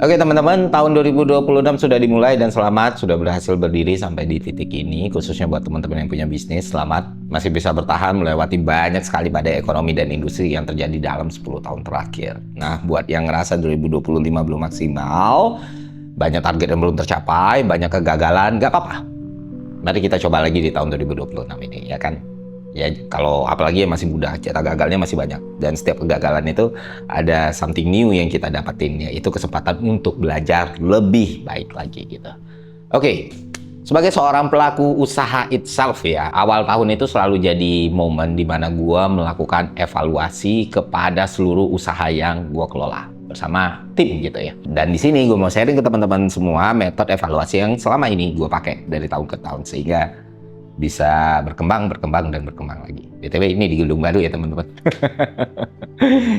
Oke teman-teman, tahun 2026 sudah dimulai dan selamat sudah berhasil berdiri sampai di titik ini. Khususnya buat teman-teman yang punya bisnis, selamat masih bisa bertahan melewati banyak sekali badai ekonomi dan industri yang terjadi dalam 10 tahun terakhir. Nah, buat yang ngerasa 2025 belum maksimal, banyak target yang belum tercapai, banyak kegagalan, nggak apa-apa. Mari kita coba lagi di tahun 2026 ini, ya kan? Ya, kalau apalagi yang masih muda, cetak gagalnya masih banyak. Dan setiap kegagalan itu ada something new yang kita dapetin, yaitu kesempatan untuk belajar lebih baik lagi gitu. Oke, sebagai seorang pelaku usaha itself ya, awal tahun itu selalu jadi momen di mana gue melakukan evaluasi kepada seluruh usaha yang gue kelola bersama tim gitu ya. Dan di sini gue mau sharing ke teman-teman semua metode evaluasi yang selama ini gue pakai dari tahun ke tahun sehingga bisa berkembang lagi. BTW ini di gedung baru ya teman-teman.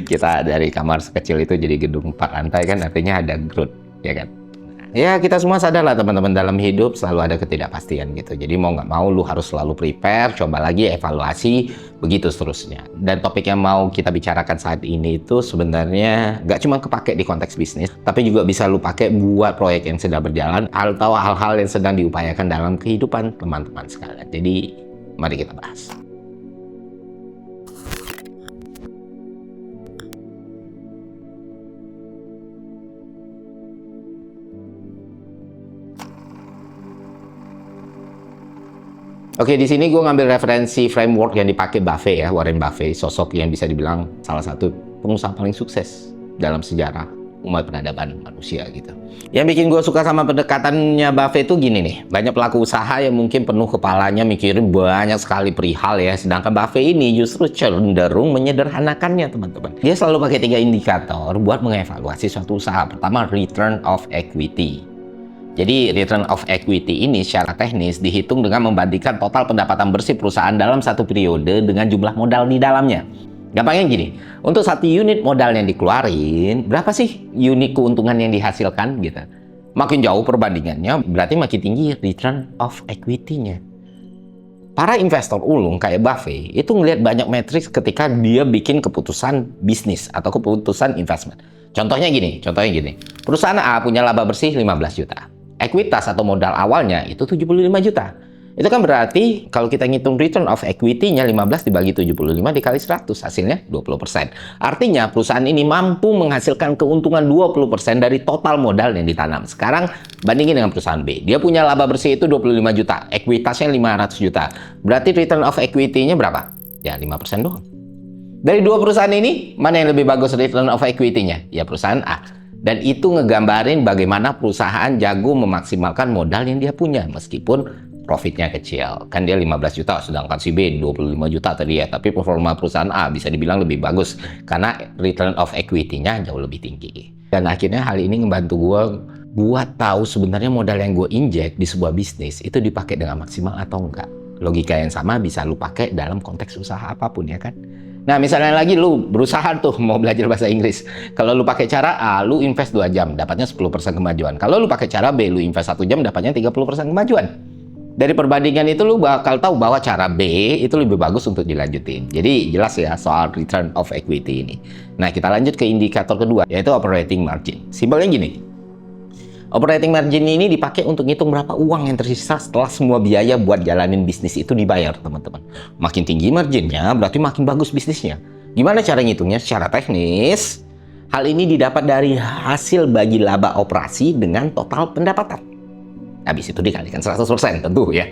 Kita dari kamar sekecil itu jadi gedung 4 lantai kan, artinya ada growth, ya kan? Ya kita semua sadar lah teman-teman, dalam hidup selalu ada ketidakpastian gitu. Jadi mau nggak mau lu harus selalu prepare, coba lagi evaluasi, begitu seterusnya. Dan topik yang mau kita bicarakan saat ini itu sebenarnya nggak cuma kepake di konteks bisnis, tapi juga bisa lu pakai buat proyek yang sedang berjalan atau hal-hal yang sedang diupayakan dalam kehidupan teman-teman sekalian. Jadi mari kita bahas. Oke, di sini gue ngambil referensi framework yang dipakai Buffett ya, Warren Buffett, sosok yang bisa dibilang salah satu pengusaha paling sukses dalam sejarah umat peradaban manusia gitu. Yang bikin gue suka sama pendekatannya Buffett itu gini nih, banyak pelaku usaha yang mungkin penuh kepalanya mikirin banyak sekali perihal ya, sedangkan Buffett ini justru cenderung menyederhanakannya teman-teman. Dia selalu pakai 3 indikator buat mengevaluasi suatu usaha. Pertama, return of equity. Jadi return of equity ini secara teknis dihitung dengan membandingkan total pendapatan bersih perusahaan dalam satu periode dengan jumlah modal di dalamnya. Gampangnya gini, untuk satu unit modal yang dikeluarin, berapa sih unit keuntungan yang dihasilkan gitu. Makin jauh perbandingannya, berarti makin tinggi return of equity-nya. Para investor ulung kayak Buffett itu ngelihat banyak matriks ketika dia bikin keputusan bisnis atau keputusan investment. Contohnya gini, perusahaan A punya laba bersih 15 juta. Ekuitas atau modal awalnya itu 75 juta. Itu kan berarti kalau kita ngitung return of equity-nya 15 dibagi 75 dikali 100, hasilnya 20%. Artinya perusahaan ini mampu menghasilkan keuntungan 20% dari total modal yang ditanam. Sekarang bandingin dengan perusahaan B. Dia punya laba bersih itu 25 juta, ekuitasnya 500 juta. Berarti return of equity-nya berapa? Ya 5% doang. Dari dua perusahaan ini, mana yang lebih bagus return of equity-nya? Ya perusahaan A. Dan itu ngegambarin bagaimana perusahaan jago memaksimalkan modal yang dia punya meskipun profitnya kecil. Kan dia 15 juta sedangkan si B 25 juta tadi ya. Tapi performa perusahaan A bisa dibilang lebih bagus karena return of equity-nya jauh lebih tinggi. Dan akhirnya hal ini ngebantu gue buat tahu sebenarnya modal yang gue injek di sebuah bisnis itu dipakai dengan maksimal atau enggak. Logika yang sama bisa lu pakai dalam konteks usaha apapun ya kan. Nah, misalnya lagi lu berusaha tuh mau belajar bahasa Inggris. Kalau lu pakai cara A, lu invest 2 jam, dapatnya 10% kemajuan. Kalau lu pakai cara B, lu invest 1 jam, dapatnya 30% kemajuan. Dari perbandingan itu lu bakal tahu bahwa cara B itu lebih bagus untuk dilanjutin. Jadi jelas ya soal return of equity ini. Nah, kita lanjut ke indikator kedua, yaitu operating margin. Simpelnya gini. Operating margin ini dipakai untuk ngitung berapa uang yang tersisa setelah semua biaya buat jalanin bisnis itu dibayar, teman-teman. Makin tinggi marginnya, berarti makin bagus bisnisnya. Gimana cara ngitungnya? Secara teknis, hal ini didapat dari hasil bagi laba operasi dengan total pendapatan. Habis itu dikalikan 100% tentu ya.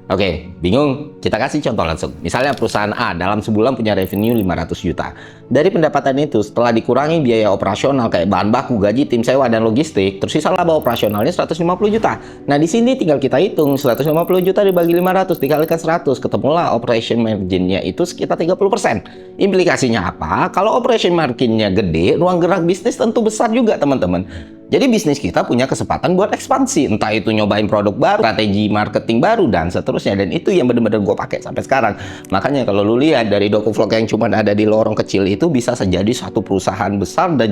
Oke, bingung? Kita kasih contoh langsung. Misalnya perusahaan A dalam sebulan punya revenue 500 juta. Dari pendapatan itu, setelah dikurangi biaya operasional kayak bahan baku, gaji, tim sewa, dan logistik, tersisa laba operasionalnya 150 juta. Nah, di sini tinggal kita hitung 150 juta dibagi 500 dikalikan 100, ketemulah operation margin-nya itu sekitar 30%. Implikasinya apa? Kalau operation margin-nya gede, ruang gerak bisnis tentu besar juga, teman-teman. Jadi bisnis kita punya kesempatan buat ekspansi, entah itu nyobain produk baru, strategi marketing baru, dan seterusnya. Dan itu yang benar-benar gue pakai sampai sekarang. Makanya kalau lu lihat dari DokuVlog yang cuma ada di lorong kecil itu bisa jadi satu perusahaan besar dan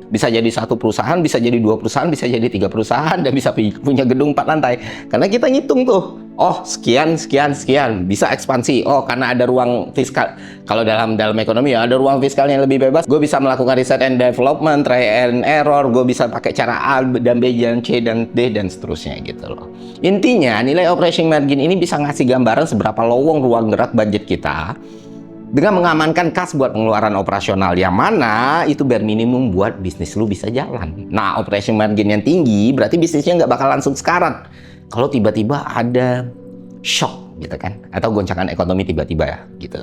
bisa jadi satu perusahaan, bisa jadi 2 perusahaan, bisa jadi 3 perusahaan, dan bisa punya gedung 4 lantai. Karena kita ngitung tuh Oh, sekian, sekian, sekian, bisa ekspansi. Oh, karena ada ruang fiskal. Kalau dalam ekonomi ya, ada ruang fiskal yang lebih bebas. Gue bisa melakukan research and development, try and error. Gue bisa pakai cara A dan B dan C dan D dan seterusnya gitu loh. Intinya, nilai operating margin ini bisa ngasih gambaran seberapa lowong ruang gerak budget kita dengan mengamankan kas buat pengeluaran operasional, yang mana itu bare minimum buat bisnis lu bisa jalan. Nah, operating margin yang tinggi berarti bisnisnya nggak bakal langsung sekarat kalau tiba-tiba ada shock gitu kan, atau goncangan ekonomi tiba-tiba ya gitu.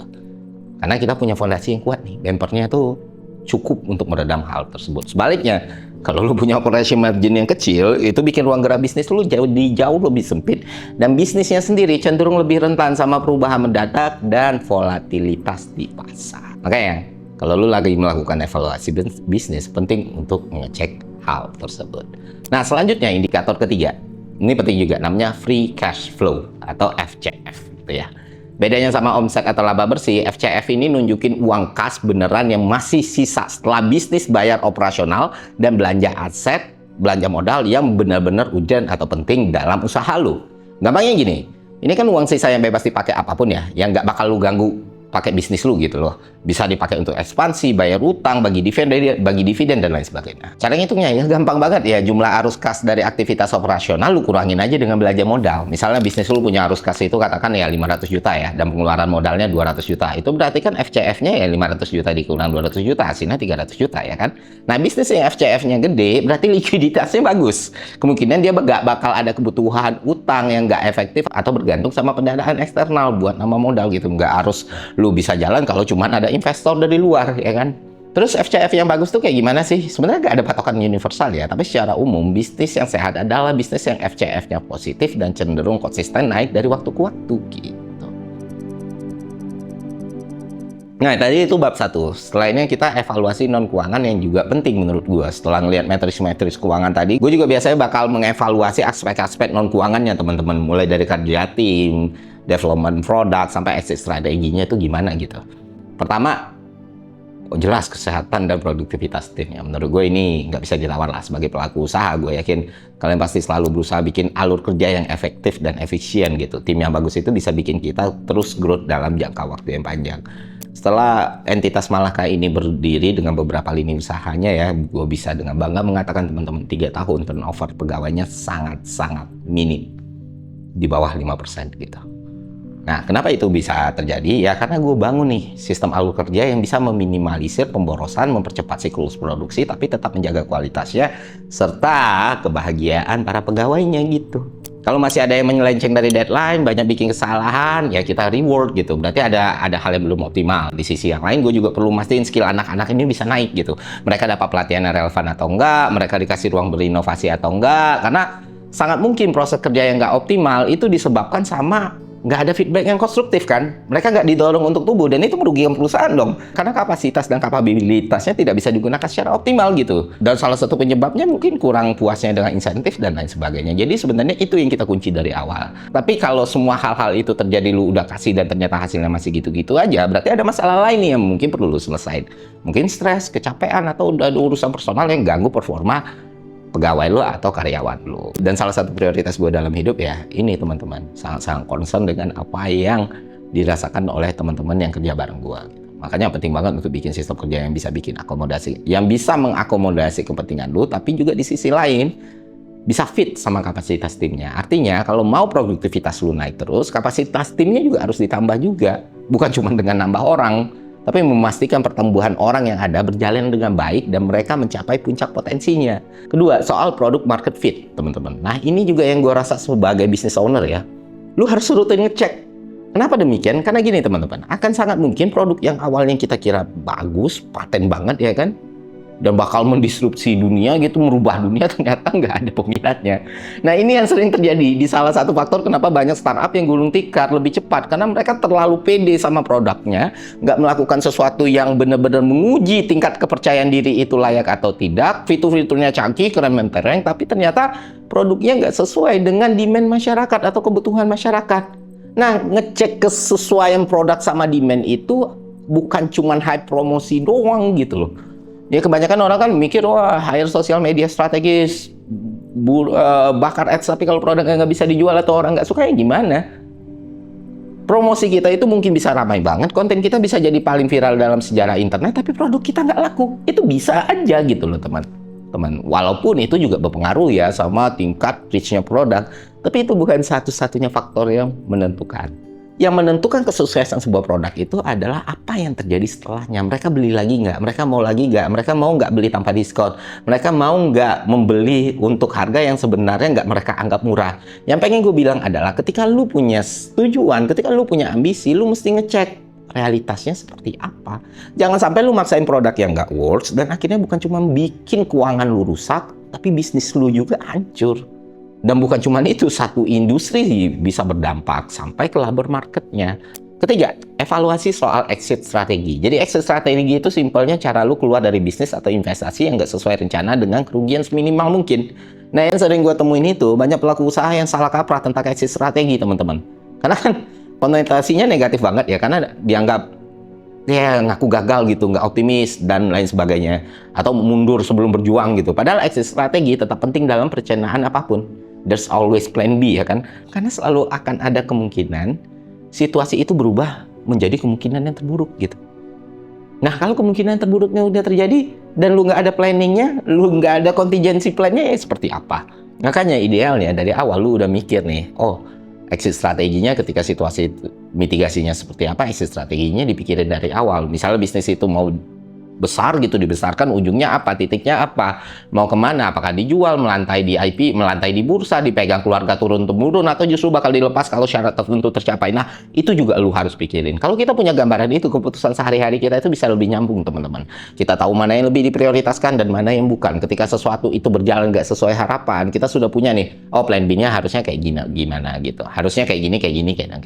Karena kita punya fondasi yang kuat nih, bumpernya tuh cukup untuk meredam hal tersebut. Sebaliknya, kalau lu punya operation margin yang kecil, itu bikin ruang gerak bisnis lu jauh lebih sempit, dan bisnisnya sendiri cenderung lebih rentan sama perubahan mendadak dan volatilitas di pasar. Makanya, kalau lu lagi melakukan evaluasi bisnis, penting untuk mengecek hal tersebut. Nah, selanjutnya indikator ketiga. Ini penting juga, namanya free cash flow atau FCF gitu ya. Bedanya sama omset atau laba bersih, FCF ini nunjukin uang kas beneran yang masih sisa setelah bisnis bayar operasional dan belanja aset, belanja modal yang benar-benar urgent atau penting dalam usaha lu. Gampangnya gini, ini kan uang sisa yang bebas dipakai apapun ya, yang nggak bakal lu ganggu pakai bisnis lu gitu loh. Bisa dipakai untuk ekspansi, bayar utang, bagi dividen dan lain sebagainya. Cara ngitungnya ya gampang banget ya, jumlah arus kas dari aktivitas operasional lu kurangin aja dengan belanja modal. Misalnya bisnis lu punya arus kas itu katakan ya 500 juta ya, dan pengeluaran modalnya 200 juta. Itu berarti kan FCF-nya ya 500 juta dikurang 200 juta, hasilnya 300 juta ya kan. Nah, bisnis yang FCF-nya gede berarti likuiditasnya bagus. Kemungkinan dia nggak bakal ada kebutuhan utang yang nggak efektif atau bergantung sama pendanaan eksternal buat nama modal gitu. Nggak harus lu bisa jalan kalau cuma ada investor dari luar ya kan. Terus FCF yang bagus tuh kayak gimana sih? Sebenarnya nggak ada patokan universal ya, tapi secara umum bisnis yang sehat adalah bisnis yang FCF-nya positif dan cenderung konsisten naik dari waktu ke waktu gitu. Nah, tadi itu bab 1. Setelahnya kita evaluasi non keuangan yang juga penting menurut gue. Setelah ngelihat matriks keuangan tadi, gue juga biasanya bakal mengevaluasi aspek-aspek non keuangannya teman-teman, mulai dari kerja tim, development produk, sampai exit strateginya itu gimana gitu. Pertama, jelas kesehatan dan produktivitas tim ya. Menurut gue ini nggak bisa ditawar lah. Sebagai pelaku usaha, gue yakin kalian pasti selalu berusaha bikin alur kerja yang efektif dan efisien gitu. Tim yang bagus itu bisa bikin kita terus growth dalam jangka waktu yang panjang. Setelah entitas Malaka ini berdiri dengan beberapa lini usahanya ya, gue bisa dengan bangga mengatakan teman-teman 3 tahun turnover pegawainya sangat-sangat minim, di bawah 5% gitu. Nah, kenapa itu bisa terjadi? Ya karena gue bangun nih sistem alur kerja yang bisa meminimalisir pemborosan, mempercepat siklus produksi, tapi tetap menjaga kualitasnya, serta kebahagiaan para pegawainya gitu. Kalau masih ada yang menyelenceng dari deadline, banyak bikin kesalahan, ya kita reward gitu. Berarti ada hal yang belum optimal. Di sisi yang lain, gue juga perlu mastiin skill anak-anak ini bisa naik gitu. Mereka dapat pelatihan yang relevan atau enggak, mereka dikasih ruang berinovasi atau enggak, karena sangat mungkin proses kerja yang nggak optimal itu disebabkan sama nggak ada feedback yang konstruktif kan. Mereka nggak didorong untuk tumbuh, dan itu merugikan perusahaan dong, karena kapasitas dan kapabilitasnya tidak bisa digunakan secara optimal gitu. Dan salah satu penyebabnya mungkin kurang puasnya dengan insentif dan lain sebagainya. Jadi sebenarnya itu yang kita kunci dari awal. Tapi kalau semua hal-hal itu terjadi, lu udah kasih dan ternyata hasilnya masih gitu-gitu aja, berarti ada masalah lain nih yang mungkin perlu lu selesain. Mungkin stres, kecapean, atau udah ada urusan personal yang ganggu performa pegawai lo atau karyawan lo. Dan salah satu prioritas gue dalam hidup ya ini teman-teman, sangat-sangat concern dengan apa yang dirasakan oleh teman-teman yang kerja bareng gue. Makanya penting banget untuk bikin sistem kerja yang bisa bikin akomodasi, yang bisa mengakomodasi kepentingan lo, tapi juga di sisi lain bisa fit sama kapasitas timnya. Artinya kalau mau produktivitas lo naik terus, kapasitas timnya juga harus ditambah juga. Bukan cuma dengan nambah orang, tapi memastikan pertumbuhan orang yang ada berjalan dengan baik dan mereka mencapai puncak potensinya. Kedua, soal produk market fit, teman-teman. Nah, ini juga yang gue rasa sebagai business owner ya. Lu harus rutin ngecek. Kenapa demikian? Karena gini teman-teman, akan sangat mungkin produk yang awalnya kita kira bagus, paten banget ya kan, dan bakal mendisrupsi dunia gitu, merubah dunia, ternyata nggak ada peminatnya. Nah, ini yang sering terjadi di salah satu faktor kenapa banyak startup yang gulung tikar lebih cepat, karena mereka terlalu pede sama produknya, nggak melakukan sesuatu yang benar-benar menguji tingkat kepercayaan diri itu layak atau tidak. Fitur-fiturnya canggih, keren mentereng, tapi ternyata produknya nggak sesuai dengan demand masyarakat atau kebutuhan masyarakat. Nah, ngecek kesesuaian produk sama demand itu bukan cuman hype promosi doang gitu loh. Ya kebanyakan orang kan mikir, wah hire sosial media strategis, bakar ads, tapi kalau produknya nggak bisa dijual atau orang nggak suka ya gimana? Promosi kita itu mungkin bisa ramai banget, konten kita bisa jadi paling viral dalam sejarah internet, tapi produk kita nggak laku. Itu bisa aja gitu loh teman-teman. Walaupun itu juga berpengaruh ya sama tingkat reach-nya produk, tapi itu bukan satu-satunya faktor yang menentukan. Yang menentukan kesuksesan sebuah produk itu adalah apa yang terjadi setelahnya. Mereka beli lagi nggak? Mereka mau lagi nggak? Mereka mau nggak beli tanpa diskon? Mereka mau nggak membeli untuk harga yang sebenarnya nggak mereka anggap murah? Yang pengen gue bilang adalah ketika lu punya tujuan, ketika lu punya ambisi, lu mesti ngecek realitasnya seperti apa. Jangan sampai lu maksain produk yang nggak works dan akhirnya bukan cuma bikin keuangan lu rusak, tapi bisnis lu juga hancur. Dan bukan cuma itu, satu industri bisa berdampak sampai ke labor marketnya. Ketiga, evaluasi soal exit strategi. Jadi exit strategi itu simpelnya cara lu keluar dari bisnis atau investasi yang nggak sesuai rencana dengan kerugian seminimal mungkin. Nah, yang sering gue temuin itu banyak pelaku usaha yang salah kaprah tentang exit strategi, teman-teman. Karena kan konotasinya negatif banget ya, karena dianggap ya ngaku gagal gitu, nggak optimis dan lain sebagainya, atau mundur sebelum berjuang gitu. Padahal exit strategi tetap penting dalam perencanaan apapun. There's always plan B ya kan, karena selalu akan ada kemungkinan situasi itu berubah menjadi kemungkinan yang terburuk gitu. Nah, kalau kemungkinan terburuknya udah terjadi dan lu nggak ada planningnya, lu nggak ada contingency plan-nya, ya seperti apa? Makanya idealnya dari awal lu udah mikir nih, oh exit strateginya ketika situasi mitigasinya seperti apa, exit strateginya dipikirin dari awal. Misalnya bisnis itu mau besar gitu, dibesarkan, ujungnya apa, titiknya apa, mau kemana, apakah dijual, melantai di IP, melantai di bursa, dipegang keluarga turun-temurun, atau justru bakal dilepas kalau syarat tertentu tercapai. Nah, itu juga lu harus pikirin. Kalau kita punya gambaran itu, keputusan sehari-hari kita itu bisa lebih nyambung, teman-teman. Kita tahu mana yang lebih diprioritaskan dan mana yang bukan. Ketika sesuatu itu berjalan nggak sesuai harapan, kita sudah punya nih, oh plan B-nya harusnya kayak gimana gitu. Harusnya kayak gini, kayak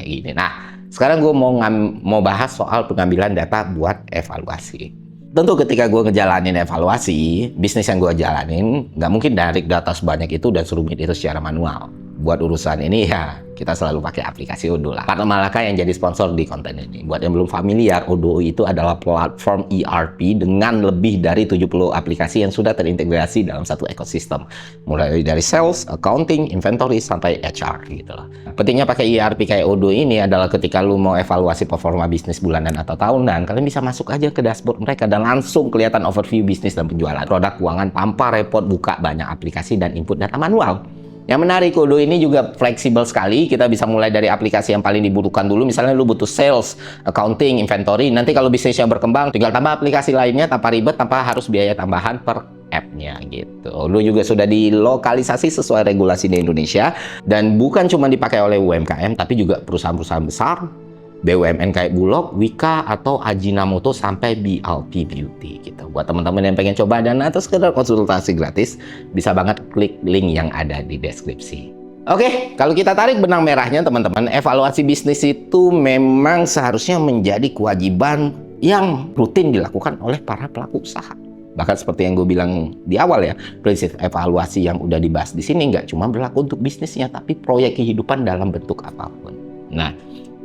gini. Nah, sekarang gue mau bahas soal pengambilan data buat evaluasi. Tentu ketika gue ngejalanin evaluasi, bisnis yang gue jalanin, nggak mungkin narik data sebanyak itu dan serumit itu secara manual. Buat urusan ini ya, kita selalu pakai aplikasi Odoo lah. Partner Malaka yang jadi sponsor di konten ini. Buat yang belum familiar, Odoo itu adalah platform ERP dengan lebih dari 70 aplikasi yang sudah terintegrasi dalam satu ekosistem. Mulai dari sales, accounting, inventory, sampai HR gitu loh. Pentingnya pakai ERP kayak Odoo ini adalah ketika lu mau evaluasi performa bisnis bulanan atau tahunan, kalian bisa masuk aja ke dashboard mereka dan langsung kelihatan overview bisnis dan penjualan. Produk keuangan tanpa repot buka banyak aplikasi dan input data manual. Yang menarik, Odoo ini juga fleksibel sekali. Kita bisa mulai dari aplikasi yang paling dibutuhkan dulu. Misalnya lu butuh sales, accounting, inventory. Nanti kalau bisnisnya berkembang, tinggal tambah aplikasi lainnya tanpa ribet, tanpa harus biaya tambahan per app-nya gitu. Odoo juga sudah dilokalisasi sesuai regulasi di Indonesia. Dan bukan cuma dipakai oleh UMKM, tapi juga perusahaan-perusahaan besar, BUMN kayak Bulog, Wika, atau Ajinomoto sampai BLT Beauty gitu. Buat teman-teman yang pengen coba dan atau sekedar konsultasi gratis, bisa banget klik link yang ada di deskripsi. Oke, kalau kita tarik benang merahnya teman-teman, evaluasi bisnis itu memang seharusnya menjadi kewajiban yang rutin dilakukan oleh para pelaku usaha. Bahkan seperti yang gue bilang di awal ya, prinsip evaluasi yang udah dibahas di sini nggak cuma berlaku untuk bisnisnya, tapi proyek kehidupan dalam bentuk apapun. Nah,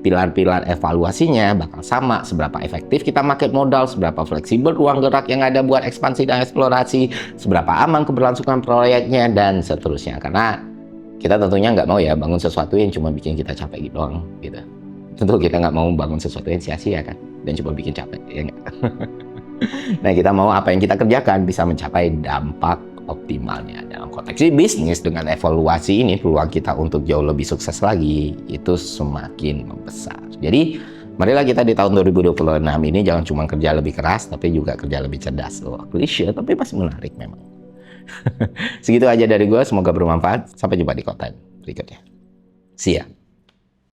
pilar-pilar evaluasinya bakal sama, seberapa efektif kita market modal, seberapa fleksibel ruang gerak yang ada buat ekspansi dan eksplorasi, seberapa aman keberlangsungan proyeknya, dan seterusnya. Karena kita tentunya nggak mau ya bangun sesuatu yang cuma bikin kita capek gitu doang gitu. Tentu kita nggak mau bangun sesuatu yang sia-sia kan, dan cuma bikin capek ya nggak? Nah, kita mau apa yang kita kerjakan bisa mencapai dampak optimalnya. Dalam konteks bisnis, dengan evaluasi ini peluang kita untuk jauh lebih sukses lagi itu semakin membesar. Jadi marilah kita di tahun 2026 ini jangan cuma kerja lebih keras, tapi juga kerja lebih cerdas. Klise tapi masih menarik memang. Segitu aja dari gue, semoga bermanfaat. Sampai jumpa di konten berikutnya. See ya.